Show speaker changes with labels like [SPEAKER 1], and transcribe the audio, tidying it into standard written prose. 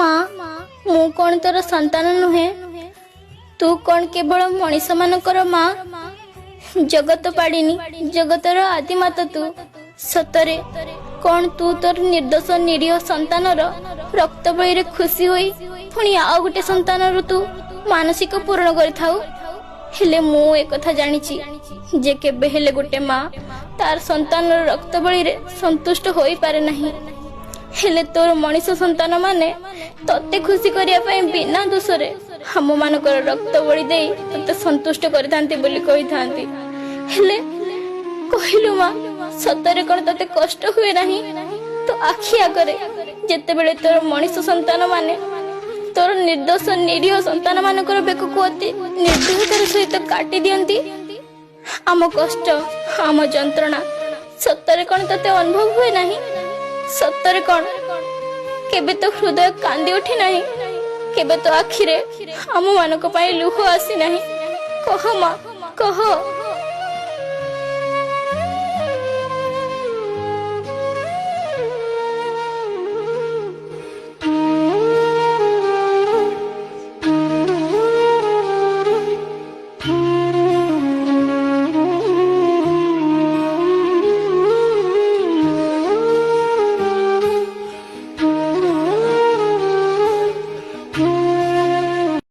[SPEAKER 1] मु कौन तोर संतान नुहे तू कौन केवल मनीष मानकर माँ जगत पाड़िनी जगतर आदिमाता तू सतरे कौन तू तोर निर्दोष निरीह संतान रक्त बही खुशी होई पुणी आउ गोटे संतान तू मानसिक पूर्ण कर हेले मु एक कथा जानिछि जे केबे हेले गोटे माँ तार संतान रक्त बली रे संतुष्ट होई पारे नहीं हेले तोर मनीष संतान माने तते खुशी करिया पई बिना दोषरे हम मानकर रक्त बली देई तते संतुष्ट करिथांती बोली कहिथांती हेले कहिलु माँ सतरे कोन तते कष्ट हुए नहीं तो आखि आगरे जेते बेले तोर मनीष संतान माने तोर निर्दोष निरीह संतान मानकर बेक कोती निर्दयतार सहित काटी दियंती आम कष्ट आम जंत्रणा सतरे कोन तते अनुभव हुए नहीं सतरे कोन केबे तो हृदय कांदी उठी नहीं केबे तो आखिरे आम मानक पाई लुह आसी नहीं कह माँ कह।